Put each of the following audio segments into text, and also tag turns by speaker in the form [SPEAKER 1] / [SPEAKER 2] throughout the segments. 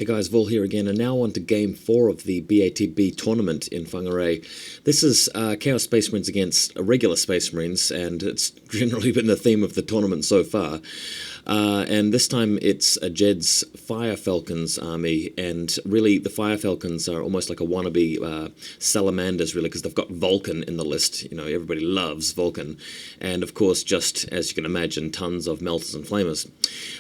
[SPEAKER 1] Hey guys, Vul here again, and now on to Game 4 of the BATB tournament in Whangarei. This is Chaos Space Marines against regular Space Marines, and it's generally been the theme of the tournament so far. And this time it's Jed's Fire Falcons army, and really the Fire Falcons are almost like a wannabe salamanders, really, because they've got Vulkan in the list. You know, everybody loves Vulkan. And of course, just as you can imagine, tons of melters and flamers.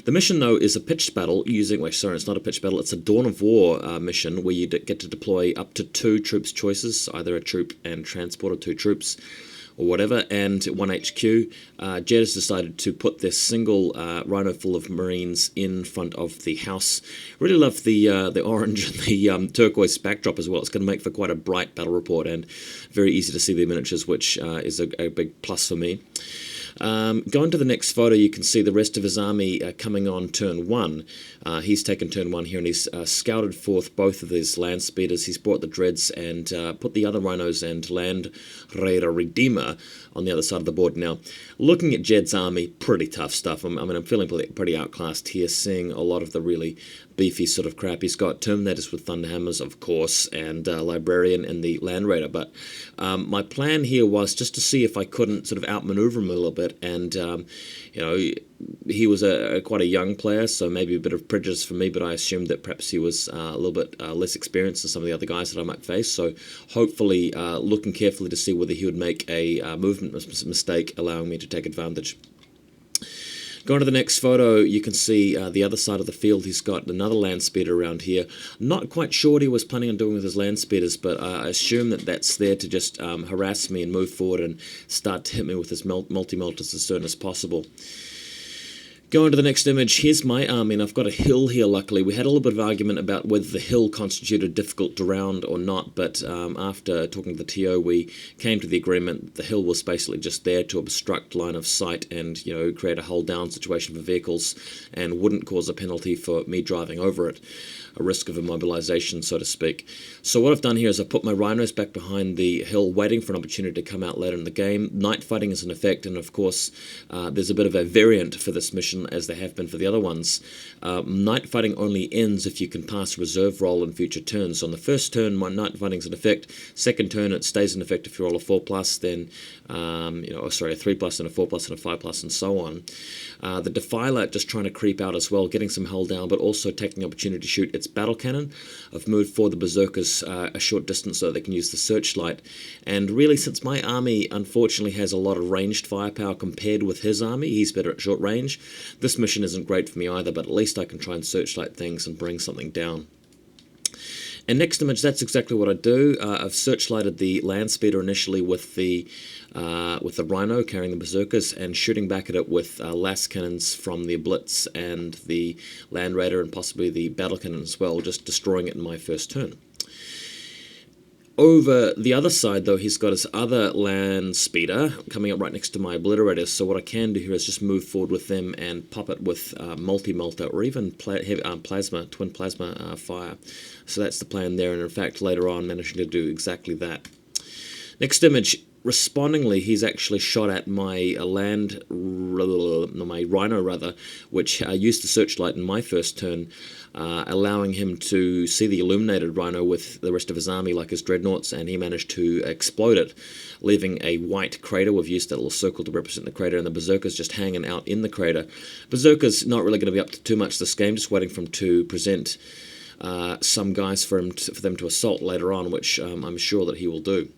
[SPEAKER 1] The mission, though, is a pitched battle using, well, sorry, it's not a pitched battle, it's a Dawn of War mission where you get to deploy up to 2 troops choices, either a troop and transport or 2 troops or whatever, and 1 HQ. Jed has decided to put this single rhino full of Marines in front of the house. Really love the orange and the turquoise backdrop as well. It's going to make for quite a bright battle report and very easy to see the miniatures, which is a big plus for me. Going to the next photo, you can see the rest of his army coming on turn 1. He's taken turn 1 here, and he's scouted forth both of his land speeders. He's brought the dreads and put the other rhinos and Land Raider Redeemer on the other side of the board. Now, looking at Jed's army, pretty tough stuff. I'm feeling pretty outclassed here, seeing a lot of the really beefy sort of crap. He's got Terminators with Thunderhammers, of course, and Librarian and the Land Raider. But my plan here was just to see if I couldn't sort of outmaneuver him a little bit. And, you know, he was quite a young player, so maybe a bit of prejudice for me, but I assumed that perhaps he was a little bit less experienced than some of the other guys that I might face. So hopefully looking carefully to see whether he would make a movement mistake, allowing me to take advantage. Going to the next photo, you can see the other side of the field. He's got another land speeder around here. Not quite sure what he was planning on doing with his land speeders, but I assume that that's there to just harass me and move forward and start to hit me with his multi-melters as soon as possible. Going to the next image, here's my army, and I've got a hill here, luckily. We had a little bit of argument about whether the hill constituted difficult to round or not, but after talking to the TO, we came to the agreement that the hill was basically just there to obstruct line of sight and, you know, create a hold-down situation for vehicles and wouldn't cause a penalty for me driving over it, a risk of immobilization, so to speak. So what I've done here is I've put my rhinos back behind the hill, waiting for an opportunity to come out later in the game. Night fighting is in effect, and of course, there's a bit of a variant for this mission, as there have been for the other ones. Night fighting only ends if you can pass reserve roll in future turns. So on the first turn, my night fighting's in effect. Second turn, it stays in effect if you roll a 4+, then a 3+, and a 4+, and a 5+, and so on. The Defiler just trying to creep out as well, getting some hold down, but also taking the opportunity to shoot its battle cannon. I've moved forward the Berserkers a short distance so they can use the searchlight. And really, since my army unfortunately has a lot of ranged firepower compared with his army, he's better at short range. This mission isn't great for me either, but at least I can try and searchlight things and bring something down. And next image, that's exactly what I do. I've searchlighted the land speeder initially with the Rhino carrying the Berserkers and shooting back at it with las cannons from the Blitz and the Land Raider and possibly the Battle Cannon as well, just destroying it in my first turn. Over the other side, though, he's got his other land speeder coming up right next to my obliterators, so what I can do here is just move forward with them and pop it with multi-melter or even twin plasma fire. So that's the plan there, and in fact, later on, managing to do exactly that. Next image. Respondingly, he's actually shot at my my Rhino rather, which used the searchlight in my first turn, allowing him to see the illuminated Rhino with the rest of his army like his dreadnoughts, and he managed to explode it, leaving a white crater. We've used that little circle to represent the crater, and the Berserkers just hanging out in the crater. Berserkers not really going to be up to too much this game, just waiting for him to present some guys for them to assault later on, which I'm sure that he will do.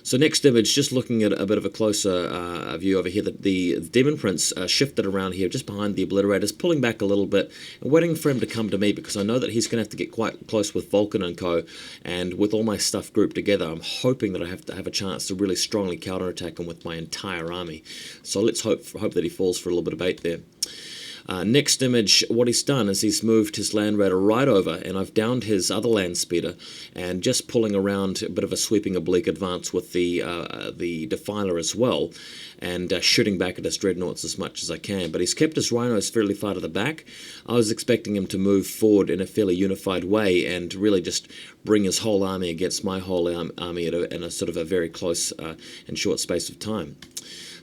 [SPEAKER 1] So next image, just looking at a bit of a closer view over here, the Demon Prince shifted around here just behind the Obliterators, pulling back a little bit and waiting for him to come to me, because I know that he's going to have to get quite close with Vulkan and co, and with all my stuff grouped together, I'm hoping that I have a chance to really strongly counterattack him with my entire army. So let's hope that he falls for a little bit of bait there. Next image, what he's done is he's moved his Land Raider right over, and I've downed his other land speeder, and just pulling around a bit of a sweeping oblique advance with the Defiler as well, and shooting back at his dreadnoughts as much as I can. But he's kept his rhinos fairly far to the back. I was expecting him to move forward in a fairly unified way and really just bring his whole army against my whole army in a sort of a very close and short space of time.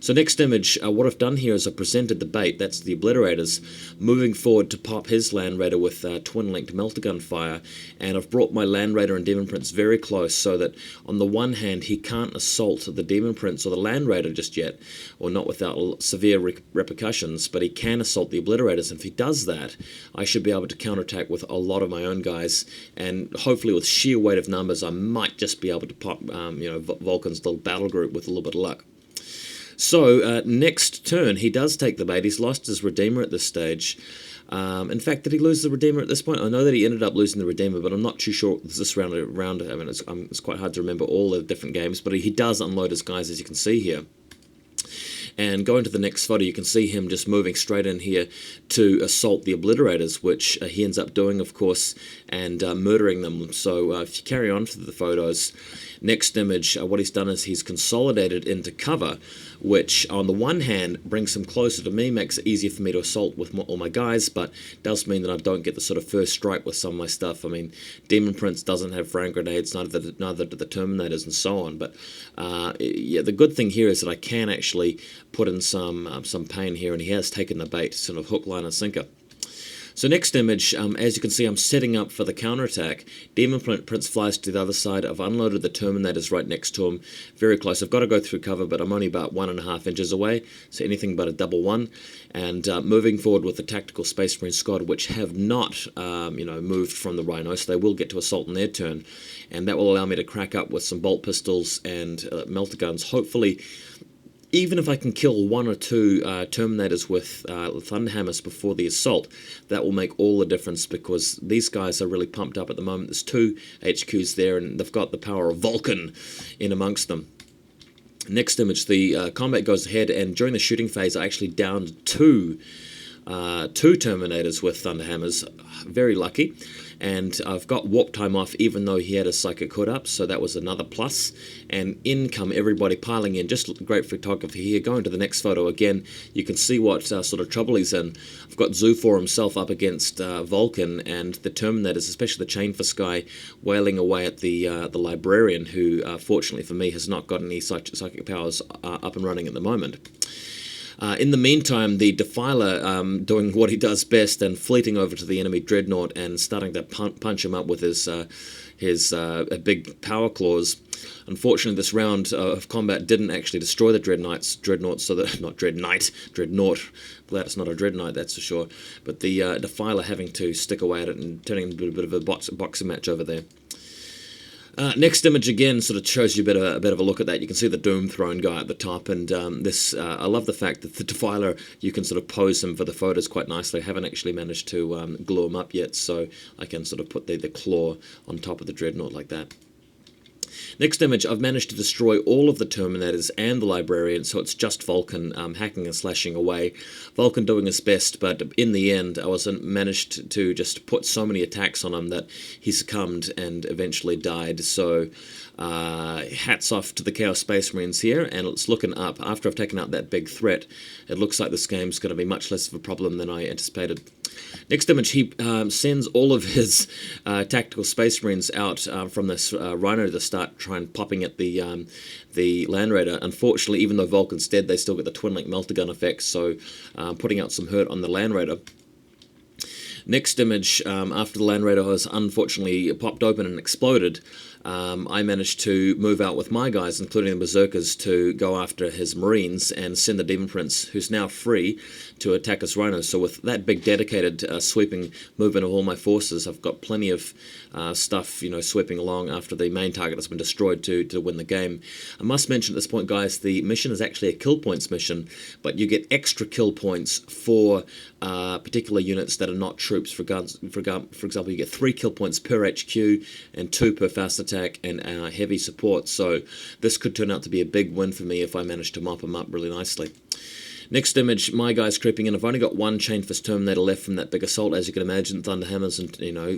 [SPEAKER 1] So next image, what I've done here is I've presented the bait, that's the Obliterators, moving forward to pop his Land Raider with twin-linked melter-gun fire, and I've brought my Land Raider and Demon Prince very close so that on the one hand he can't assault the Demon Prince or the Land Raider just yet, or not without severe repercussions, but he can assault the Obliterators, and if he does that, I should be able to counterattack with a lot of my own guys, and hopefully with sheer weight of numbers I might just be able to pop Vulkan's little battle group with a little bit of luck. So next turn he does take the bait. He's lost his Redeemer at this stage. In fact, did he lose the Redeemer at this point? I know that he ended up losing the Redeemer, but I'm not too sure this round. I mean, it's quite hard to remember all the different games, but he does unload his guys, as you can see here. And going to the next photo, you can see him just moving straight in here to assault the Obliterators, which he ends up doing, of course, and murdering them. So if you carry on to the photos, next image, what he's done is he's consolidated into cover, which on the one hand brings him closer to me, makes it easier for me to assault with all my guys, but does mean that I don't get the sort of first strike with some of my stuff. I mean, Demon Prince doesn't have frag grenades, neither do the Terminators, and so on. But yeah, the good thing here is that I can actually put in some pain here, and he has taken the bait, sort of hook, line, and sinker. So next image, as you can see, I'm setting up for the counterattack. Demon Prince flies to the other side. I've unloaded the Terminators right next to him, very close. I've got to go through cover, but I'm only about 1.5 inches away, so anything but a double one. And moving forward with the Tactical Space Marine squad, which have not, moved from the Rhino, so they will get to assault in their turn, and that will allow me to crack up with some bolt pistols and melter guns, hopefully. Even if I can kill 1 or 2 Terminators with Thunderhammers before the assault, that will make all the difference, because these guys are really pumped up at the moment. There's 2 HQs there, and they've got the power of Vulkan in amongst them. Next image, the combat goes ahead, and during the shooting phase I actually downed 2 Terminators with Thunderhammers. Very lucky. And I've got warp time off, even though he had a psychic hood up, so that was another plus. And in come everybody piling in. Just great photography here. Going to the next photo again, you can see what sort of trouble he's in. I've got Zoofor himself up against Vulkan, and the Terminators, especially the Chainfist guy, wailing away at the Librarian, who fortunately for me has not got any psychic powers up and running at the moment. In the meantime, the Defiler doing what he does best and fleeting over to the enemy Dreadnought and starting to punch him up with his big power claws. Unfortunately, this round of combat didn't actually destroy the Dreadnought, so that not Dreadnought. Glad it's not a Dreadnought, that's for sure. But the Defiler having to stick away at it and turning into a bit of a boxing match over there. Next image again sort of shows you a bit of a look at that. You can see the Doom Throne guy at the top, and I love the fact that the Defiler, you can sort of pose him for the photos quite nicely. I haven't actually managed to glue him up yet, so I can sort of put the claw on top of the Dreadnought like that. Next image, I've managed to destroy all of the Terminators and the Librarian, so it's just Vulkan hacking and slashing away. Vulkan doing his best, but in the end I managed to just put so many attacks on him that he succumbed and eventually died. So hats off to the Chaos Space Marines here, and it's looking up. After I've taken out that big threat, it looks like this game's going to be much less of a problem than I anticipated. Next image, he sends all of his Tactical Space Marines out from this Rhino to start trying popping at the Land Raider. Unfortunately, even though Vulkan's dead, they still get the twin-link melter gun effect, so putting out some hurt on the Land Raider. Next image, after the Land Raider was unfortunately popped open and exploded, I managed to move out with my guys, including the Berserkers, to go after his Marines and send the Demon Prince, who's now free, to attack his Rhino. So with that big dedicated sweeping movement of all my forces, I've got plenty of stuff, sweeping along after the main target has been destroyed to win the game. I must mention at this point, guys, the mission is actually a kill points mission, but you get extra kill points for particular units that are not troops. For example, you get 3 kill points per HQ and 2 per fast attack and heavy support. So this could turn out to be a big win for me if I manage to mop them up really nicely. Next image, my guy's creeping in. I've only got one Chain Fist Terminator left from that big assault, as you can imagine. Thunderhammers and,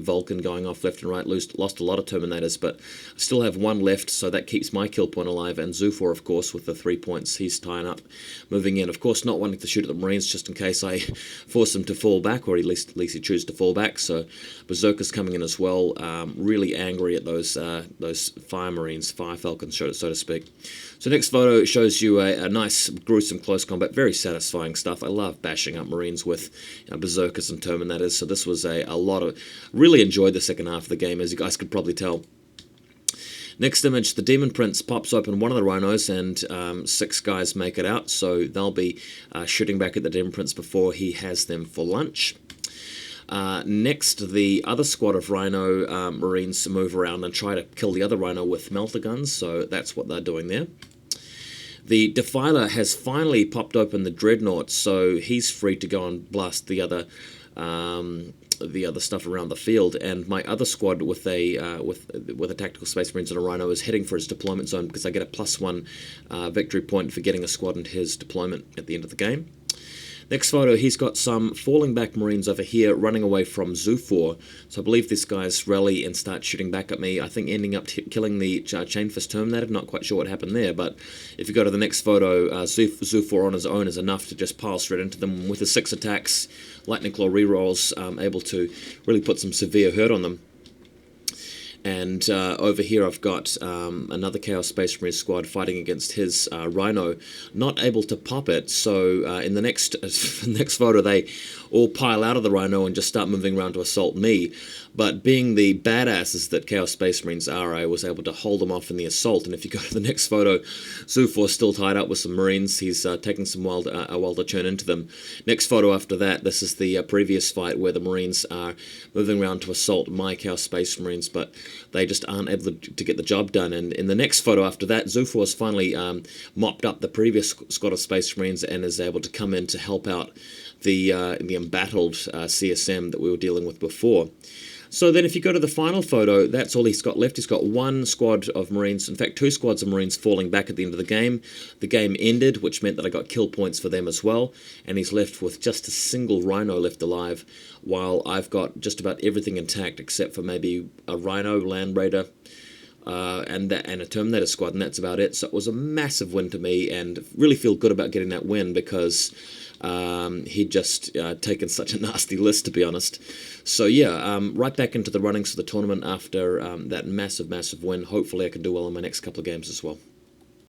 [SPEAKER 1] Vulkan going off left and right, lost a lot of Terminators, but I still have one left, so that keeps my kill point alive. And Zufar, of course, with the 3 points, he's tying up, moving in. Of course, not wanting to shoot at the Marines just in case I force him to fall back, or at least he chooses to fall back. So Berserker's coming in as well, really angry at those Fire Marines, Fire Falcons, so to speak. So next photo shows you a nice, gruesome close combat, very satisfying stuff. I love bashing up Marines with Berserkers and Terminators, so this was a lot of... Really enjoyed the second half of the game, as you guys could probably tell. Next image, the Demon Prince pops open one of the rhinos, and 6 guys make it out, so they'll be shooting back at the Demon Prince before he has them for lunch. Next, the other squad of Rhino Marines move around and try to kill the other Rhino with melter guns, so that's what they're doing there. The Defiler has finally popped open the Dreadnought, so he's free to go and blast the other stuff around the field. And my other squad with a Tactical Space Marines and a Rhino is heading for his deployment zone, because I get a +1 victory point for getting a squad into his deployment at the end of the game. Next photo, he's got some falling back Marines over here running away from Zufar. So I believe these guys rally and start shooting back at me, I think ending up killing the Chain Fist Terminator. Not quite sure what happened there, but if you go to the next photo, Zufar on his own is enough to just pile straight into them with his 6 attacks, Lightning Claw rerolls, able to really put some severe hurt on them. And over here I've got another Chaos Space Marine squad fighting against his Rhino, not able to pop it, so in the next photo they all pile out of the Rhino and just start moving around to assault me. But being the badasses that Chaos Space Marines are, I was able to hold them off in the assault. And if you go to the next photo, Zufar's still tied up with some Marines. He's taking a while to churn into them. Next photo after that, this is the previous fight where the Marines are moving around to assault my Chaos Space Marines, but they just aren't able to get the job done. And in the next photo after that, Zufar's finally mopped up the previous squad of Space Marines and is able to come in to help out the embattled CSM that we were dealing with before. So then if you go to the final photo, that's all he's got left. He's got one squad of Marines, in fact 2 squads of Marines falling back at the end of the game. The game ended, which meant that I got kill points for them as well, and he's left with just a single Rhino left alive, while I've got just about everything intact except for maybe a Rhino, Land Raider, and a Terminator squad, and that's about it. So it was a massive win to me, and really feel good about getting that win, because he'd just taken such a nasty list, to be honest. So yeah, right back into the runnings for the tournament after that massive win. Hopefully I can do well in my next couple of games as well.